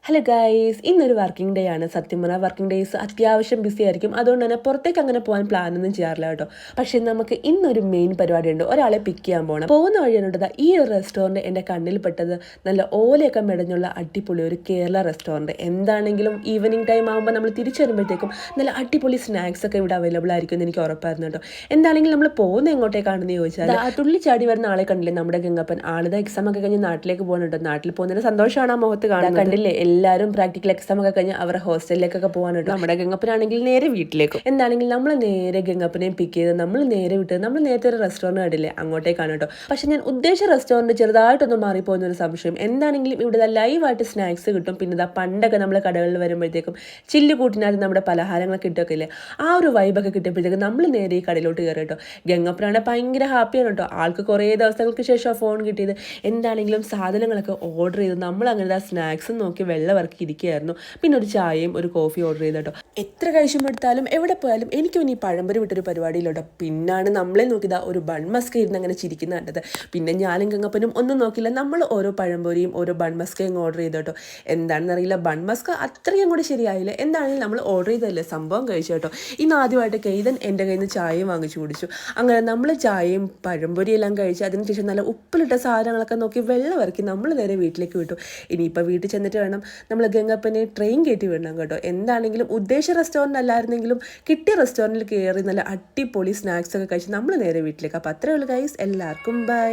Hello guys, ഇന്നൊരു working day ആണ്. സത്യം പറഞ്ഞാൽ വർക്കിംഗ് ഡേയ്സ് അത്യാവശ്യം ബിസി ആയിരിക്കും. അതുകൊണ്ട് തന്നെ പുറത്തേക്ക് അങ്ങനെ പോകാൻ പ്ലാനൊന്നും ചെയ്യാറില്ല കേട്ടോ. പക്ഷേ നമുക്ക് ഇന്നൊരു മെയിൻ പരിപാടിയുണ്ട്. ഒരാളെ പിക്ക് ചെയ്യാൻ പോകണം. പോകുന്ന വഴിയാണ് ഈ ഒരു റെസ്റ്റോറൻറ്റ് എൻ്റെ കണ്ണിൽ പെട്ടത്. നല്ല ഓലയൊക്കെ മെടഞ്ഞുള്ള അടിപൊളി ഒരു കേരള റെസ്റ്റോറൻറ്റ്. എന്താണെങ്കിലും ഈവനിങ് ടൈം ആകുമ്പോൾ നമ്മൾ തിരിച്ചു വരുമ്പോഴത്തേക്കും നല്ല അടിപൊളി സ്നാക്സ് ഒക്കെ ഇവിടെ അവൈലബിൾ ആയിരിക്കും എന്ന് എനിക്ക് ഉറപ്പായിരുന്നു കേട്ടോ. എന്താണെങ്കിലും നമ്മൾ പോകുന്ന എങ്ങോട്ടേക്കാണെന്ന് ചോദിച്ചാൽ തുള്ളി ചാടി വരുന്ന ആളെ കണ്ടില്ലേ, നമ്മുടെ ഗംഗപ്പൻ. ആളുടെ എക്സാം ഒക്കെ കഴിഞ്ഞ് നാട്ടിലേക്ക് പോകുന്നുണ്ട്. നാട്ടിൽ പോകുന്നതിന് സന്തോഷമാണ് ആ മുഖത്ത് കാണുന്നത്. കണ്ടില്ലേ, എല്ലാവരും പ്രാക്ടിക്കൽ എക്സാം ഒക്കെ കഴിഞ്ഞ് അവരുടെ ഹോസ്റ്റലിലേക്കൊക്കെ പോകാനുണ്ട്. നമ്മുടെ ഗംഗപ്പനാണെങ്കിൽ നേരെ വീട്ടിലേക്കും. എന്താണെങ്കിലും നമ്മൾ നേരെ ഗംഗപ്പനെയും പിക്ക് ചെയ്ത് നമ്മൾ നേരെ വിട്ടത് നമ്മൾ നേരത്തെ ഒരു റെസ്റ്റോറൻറ്റ് കണ്ടില്ലേ, അങ്ങോട്ടേക്കാണ് കേട്ടോ. പക്ഷെ ഞാൻ ഉദ്ദേശിച്ച റെസ്റ്റോറൻറ്റ് ചെറുതായിട്ടൊന്നും മാറിപ്പോകുന്ന ഒരു സംശയം. എന്താണെങ്കിലും ഇവിടെ ലൈവായിട്ട് സ്നാക്സ് കിട്ടും. പിന്നെ പണ്ടൊക്കെ നമ്മൾ കടകളിൽ വരുമ്പോഴത്തേക്കും ചില്ല് കൂട്ടിനകത്ത് നമ്മുടെ പലഹാരങ്ങളൊക്കെ കിട്ടുമൊക്കെ ഇല്ലേ, ആ ഒരു വൈബൊക്കെ കിട്ടിയപ്പോഴത്തേക്കും നമ്മൾ നേരെ ഈ കടയിലോട്ട് കയറി കേട്ടോ. ഗംഗപ്പനാണ് ഭയങ്കര ഹാപ്പിയാണ് കേട്ടോ. ആൾക്ക് കുറേ ദിവസങ്ങൾക്ക് ശേഷം ഫോൺ കിട്ടിയത്. എന്താണെങ്കിലും സാധനങ്ങളൊക്കെ ഓർഡർ ചെയ്ത് നമ്മൾ അങ്ങനെ സ്നാക്സും നോക്കി വെള്ളവർക്ക് ഇരിക്കുകയായിരുന്നു. പിന്നെ ഒരു ചായയും ഒരു കോഫി ഓർഡർ ചെയ്ത് കേട്ടോ. എത്ര കഴിച്ചുമെടുത്താലും എവിടെ പോയാലും എനിക്ക് ഇനി പഴംപൊരി വിട്ടൊരു പരിപാടിയിലോട്ടോ. പിന്നാണ് നമ്മളെ നോക്കിയതാ ഒരു ബൺ മസ്ക ഇരുന്ന് അങ്ങനെ ചിരിക്കുന്ന കണ്ടത്. പിന്നെ ഞാനും ഗംഗപ്പനും ഒന്നും നോക്കില്ല, നമ്മൾ ഓരോ പഴംപൊരിയും ഓരോ ബൺ മസ്കയും ഓർഡർ ചെയ്ത് കേട്ടോ. എന്താണെന്ന് അറിയില്ല, ബൺ മസ്ക അത്രയും കൂടി ശരിയായില്ല. എന്താണെങ്കിലും നമ്മൾ ഓർഡർ ചെയ്തതല്ലേ, സംഭവം കഴിച്ചു കേട്ടോ. ഇന്ന് ആദ്യമായിട്ട് കെയ്തൻ എൻ്റെ കയ്യിൽ നിന്ന് ചായയും വാങ്ങിച്ചു കുടിച്ചു. അങ്ങനെ നമ്മൾ ചായയും പഴംപൊരിയും എല്ലാം കഴിച്ച് അതിനുശേഷം നല്ല ഉപ്പിലിട്ട സാധനങ്ങളൊക്കെ നോക്കി വെള്ളമിറക്കി നമ്മൾ നേരെ വീട്ടിലേക്ക് വിട്ടു. ഇനിയിപ്പോൾ വീട്ടിൽ ചെന്നിട്ട് വേണം നമ്മൾ ഗംഗപ്പനെ ട്രെയിൻ കയറ്റി വിടണം കേട്ടോ. എന്താണെങ്കിലും ഉദ്ദേശിച്ച റെസ്റ്റോറൻറ്റ് അല്ലായിരുന്നെങ്കിലും കിട്ടിയ റെസ്റ്റോറൻറ്റിൽ കയറി നല്ല അടിപൊളി സ്നാക്സ് ഒക്കെ കഴിച്ച് നമ്മൾ നേരെ വീട്ടിലേക്ക്. അപ്പോൾ അത്രയേ ഉള്ളൂ ഗൈസ്. എല്ലാവർക്കും ബൈ.